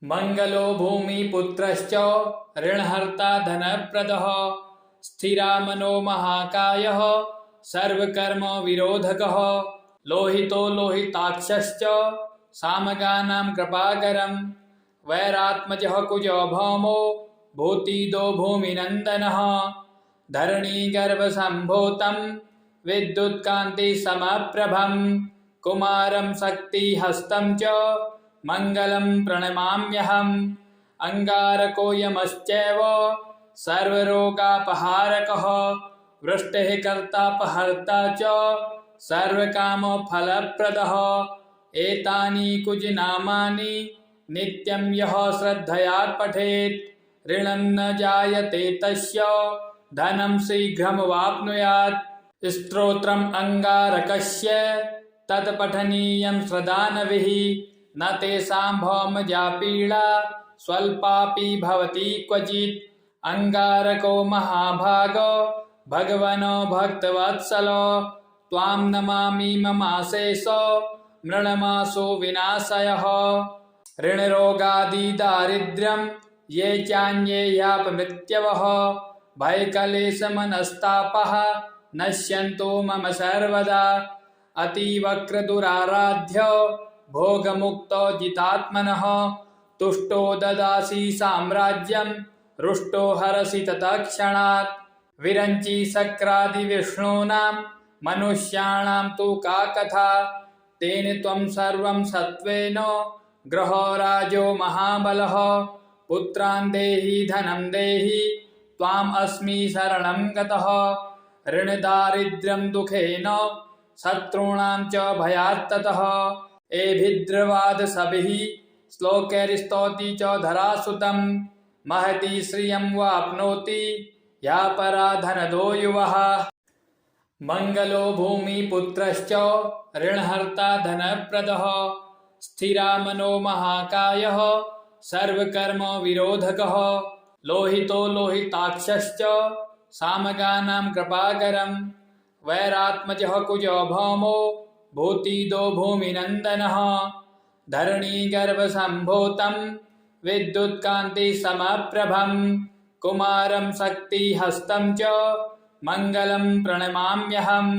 मंगलो भूमिपुत्रश्च ऋणहर्ता धनप्रदः स्थिरामनो महाकायः सर्वकर्म विरोधकः लोहितो लोहिताक्षश्च सामगानां कृपाकरं वैरात्मजः कुजो भौमो भूतिदो भूमिनन्दनः धरणीगर्भसम्भूतं विद्युत्कान्तिसमप्रभं कुमारं शक्तिहस्तं च मंगलं प्रणमाम्यहम् अंगारकोऽयमश्चैव सर्वरोगापहारकः वृष्टिः कर्तापहर्ता च सर्वकामफलप्रदः एतानि कुजनामानि नित्यं यः श्रद्धया पठेत् ऋणं न जायते तस्य धनं शीघ्रमवाप्नुयात् स्तोत्रम् अंगारकस्य तत्पठनीयं श्रद्धानभिः न तेषां भौमजा पीडा स्वल्पापि भवति क्वचित् अंगारको महाभागो भगवनो भक्तवत्सलो त्वां नमामि ममाशेषो मृणमासो विनाशयः ऋणरोगादिदारिद्र्यं ये चान्ये यापमृत्यवः भयकलेशमनस्तापः नश्यन्तो मम सर्वदा अतीवक्रदुराराध्यो भोगमुक्तो जितात्मनः तुष्टो ददासि साम्राज्यं रुष्टो हरसि तत्क्षणात् विरञ्चि शक्रादिविष्णूनां मनुष्याणां तु का कथा तेन त्वं सर्वं सत्त्वेन ग्रहो राजो महाबलः पुत्रान् देहि धनं देहि त्वाम् अस्मि शरणं गतः ऋणदारिद्र्यं दुःखेन शत्रूणां च भयात्ततः एभिद्रवादसभिः श्लोकैर्स्तौति च धरासुतं महती श्रियं वाप्नोति या परा धनदो युवः मंगलो भूमिपुत्रश्च ऋणहर्ता धनप्रदः स्थिरामनो महाकायः सर्वकर्म विरोधकः लोहितो लोहिताक्षश्च सामगानां कृपाकरं वैरात्मजः कुजो भौमो भूतिदो भूमिनन्दनः धरणीगर्भसम्भूतं विद्युत्कान्तिसमप्रभं कुमारं शक्तिहस्तं च मंगलं प्रणमाम्यहम्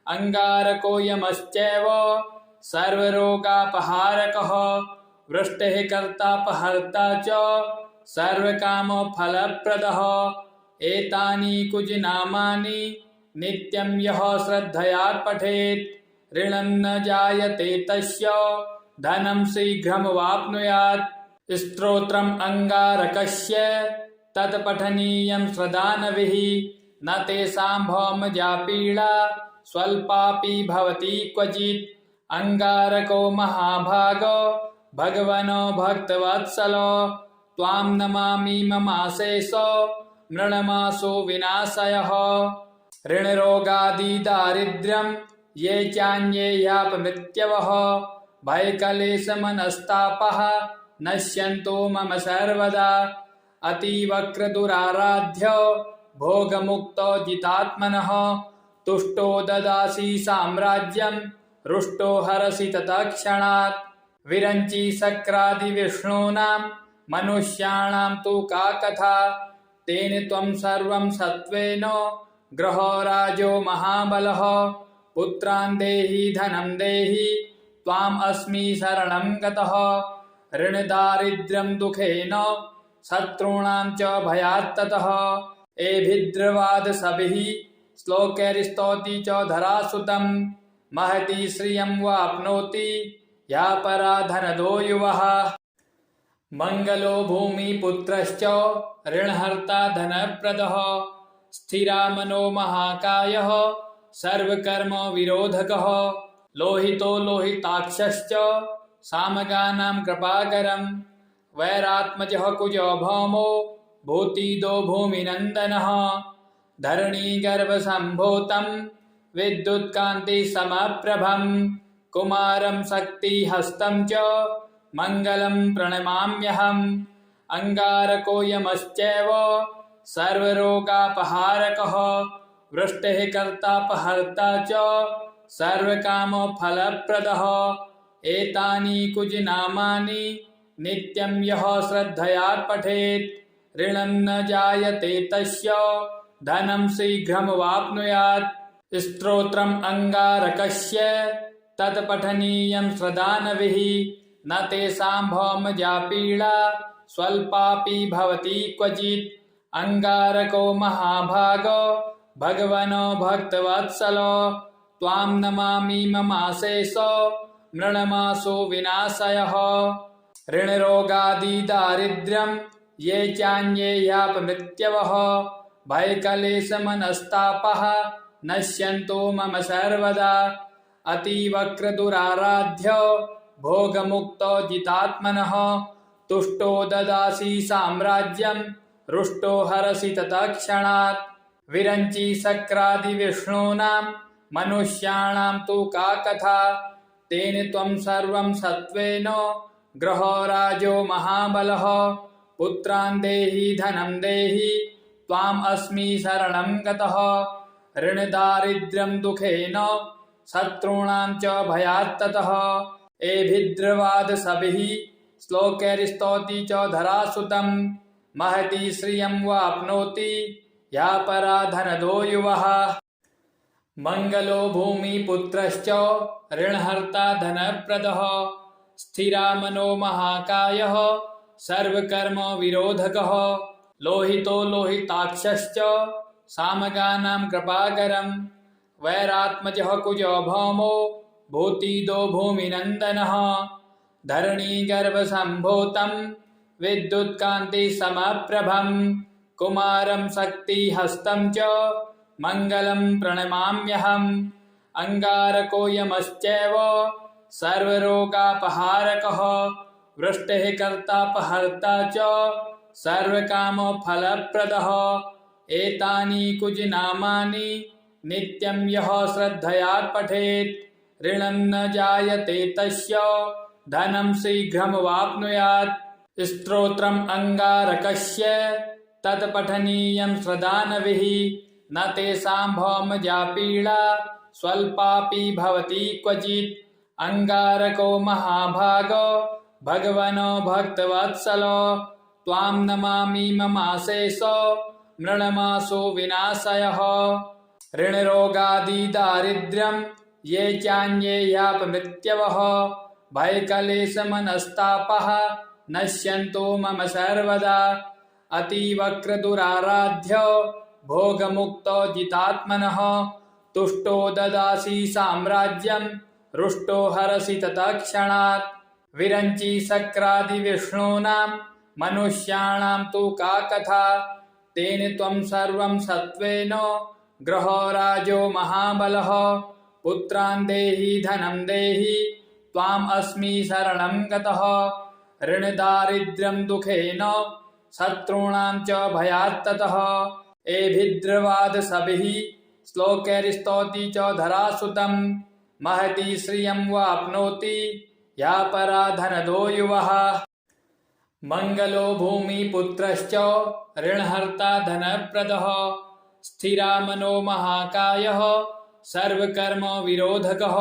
अंगारकोऽयमश्चैव सर्वरोगापहारकः वृष्टिः कर्तापहर्ता च सर्वकामफलप्रदः एतानि कुजनामानि नित्यं यः श्रद्धया पठेत् ऋणं न जायते तस्य धनं शीघ्रमवाप्नुयात् स्तोत्रम् अंगारकस्य तत्पठनीयं श्रद्धानभिः न तेषां भौमजा पीडा स्वल्पापि भवति क्वचित् अंगारको महाभागो भगवनो भक्तवत्सलो त्वां नमामि ममाशेषो मृणमासो विनाशयः ऋणरोगादिदारिद्र्यं ये चान्ये यापमृत्यवः भयकलेशमनस्तापः नश्यन्तो मम सर्वदा अतीवक्रदुराराध्यो भोगमुक्तो जितात्मनः तुष्टो ददासि साम्राज्यं रुष्टो हरसि तत्क्षणात् विरञ्चि शक्रादिविष्णूनां मनुष्याणां तु का कथा तेन त्वं सर्वं सत्त्वेन ग्रहो राजो महाबलः पुत्रान् देहि धनं देहि त्वाम् अस्मि शरणं गतः ऋणदारिद्र्यं दुःखेन शत्रूणां च भयात्ततः एभिद्रवादसभिः श्लोकैर्स्तौति च धरासुतं महती श्रियं वाप्नोति या परा धनदो युवः मंगलो भूमिपुत्रश्च ऋणहर्ता धनप्रदः स्थिरामनो महाकायः सर्वकर्म विरोधकः लोहितो लोहिताक्षश्च सामगानां कृपाकरं वैरात्मजः कुजो भौमो भूतिदो भूमिनन्दनः धरणीगर्भसम्भूतं विद्युत्कान्तिसमप्रभं कुमारं शक्तिहस्तं च मंगलं प्रणमाम्यहम् अंगारकोऽयमश्चैव सर्वरोगापहारकः वृष्टिः कर्तापहर्ता च सर्वकामफलप्रदः एतानि कुजनामानि नित्यं यः श्रद्धया पठेत् ऋणं न जायते तस्य धनं शीघ्रमवाप्नुयात् स्तोत्रम् अंगारकस्य तत्पठनीयं श्रद्धानभिः न तेषां भौमजा पीडा स्वल्पापि भवति क्वचित् अंगारको महाभागो भगवनो भक्तवत्सलो त्वां नमामि ममाशेषो मृणमासो विनाशयः ऋणरोगादि दारिद्र्यं ये चान्ये यापमृत्यवः भयकलेशमनस्तापः नश्यन्तो मम सर्वदा अतीवक्रदुराराध्यो भोगमुक्तो जितात्मनः तुष्टो ददासि साम्राज्यं रुष्टो हरसि तत्क्षणात् विरञ्चि शक्रादिविष्णूनां मनुष्याणां तु का कथा तेन त्वं सर्वं सत्त्वेन ग्रहो राजो महाबलः पुत्रान् देहि धनं देहि त्वाम् अस्मि शरणं गतः ऋणदारिद्र्यं दुःखेन शत्रूणां च भयात्ततः एभिद्रवादसभिः श्लोकैर्स्तौति च धरासुतं महती श्रियं वाप्नोति या परा धनदो युवः मंगलो भूमिपुत्रश्च ऋणहर्ता धनप्रदः स्थिरा मनो महाकायः सर्वकर्म विरोधकः लोहितो लोहिताक्षश्च सामगानां कृपाकरं वैरात्मजः कुजो भौमो भूतिदो भूमिनन्दनः धरणीगर्भसम्भूतं विद्युत्कान्तिसमप्रभं कुमारं शक्तिहस्तं च मङ्गलं प्रणमाम्यहम् अंगारको यमश्चैव सर्वरोगापहारकः वृष्टिः कर्तापहर्ता च सर्वकामफलप्रदः एतानि कुजनामानि नित्यं यः श्रद्धया पठेत् ऋणं न जायते तस्य धनं शीघ्रमवाप्नुयात् स्तोत्रम् अंगारकस्य तत्पठनीयं श्रद्धानभिः न तेषां भौमजा पीडा स्वल्पापि भवति क्वचित् अंगारको महाभागो भगवनो भक्तवत्सलो त्वां नमामि ममाशेषो मृणमासो विनाशयः ऋणरोगादि दारिद्र्यं ये चान्ये यापमृत्यवः भयकलेशमनस्तापः नश्यन्तो मम सर्वदा अतीवक्रदुराराध्यो भोगमुक्तो जितात्मनः तुष्टो ददासि साम्राज्यं रुष्टो हरसि तत्क्षणात् विरञ्चि शक्रादिविष्णूनां मनुष्याणां तु का कथा तेन त्वं सर्वं सत्त्वेन ग्रहो राजो महाबलः पुत्रान् देहि धनं देहि त्वाम् अस्मि शरणं गतः ऋणदारिद्र्यं दुःखेन शत्रूणां च भयात्ततः एभिद्रवादसभिः श्लोकैर्स्तौति च धरासुतं महती श्रियं वाप्नोति या परा धनदो युवः मंगलो भूमिपुत्रश्च ऋणहर्ता धनप्रदः स्थिरा मनो महाकायः सर्वकर्म विरोधकः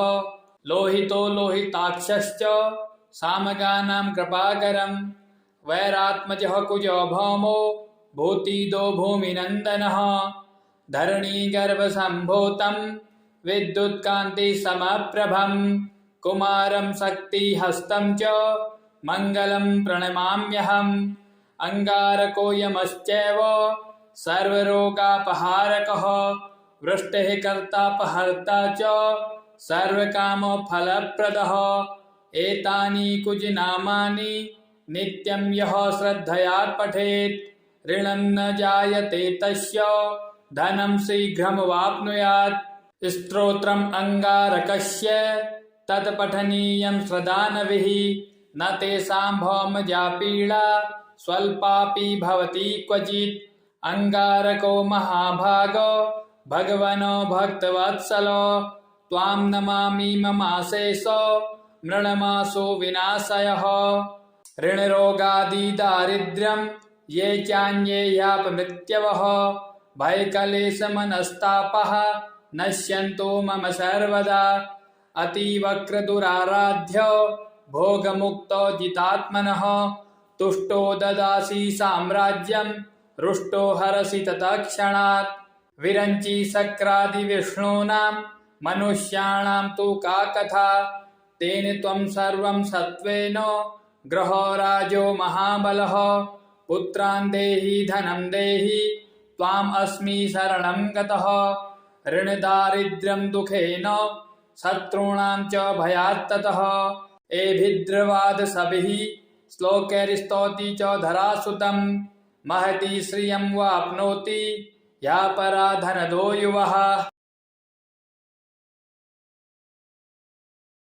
लोहितो लोहिताक्षश्च सामगानां कृपाकरं वैरात्मजः कुजो भौमो भूतिदो भूमिनन्दनः धरणीगर्भसम्भूतं विद्युत्कान्तिसमप्रभं कुमारं शक्तिहस्तं च मङ्गलं प्रणमाम्यहम् अंगारको यमश्चैव सर्वरोगापहारकः वृष्टिः कर्तापहर्ता च सर्वकामफलप्रदः एतानि कुजनामानि नित्यं यः श्रद्धया पठेत् ऋणं न जायते तस्य धनं शीघ्रमवाप्नुयात् स्तोत्रम् अंगारकस्य तत्पठनीयं श्रद्धानभिः न तेषां भौमजा पीडा स्वल्पापि भवति क्वचित् अंगारको महाभागो भगवनो भक्तवत्सलो त्वां नमामि ममाशेषो मृणमासो विनाशयः ऋणरोगादि दारिद्र्यं ये चान्ये यापमृत्यवः भयकलेशमनस्तापः नश्यन्तो मम सर्वदा अतीवक्रदुराराध्यो भोगमुक्तो जितात्मनः तुष्टो ददासि साम्राज्यं रुष्टो हरसि तत्क्षणात् विरञ्चि शक्रादिविष्णूनां मनुष्याणां तु का कथा तेन त्वं सर्वं सत्त्वेन ग्रहो राजो महाबलः पुत्रान् देहि धनं देहि त्वाम् अस्मि शरणं गतः ऋणदारिद्र्यं दुःखेन शत्रूणां च भयात्ततः एभिद्रवाद सभिः श्लोकैर्स्तौति च धरासुतं महती श्रियं वाप्नोति या परा धनदो युवः।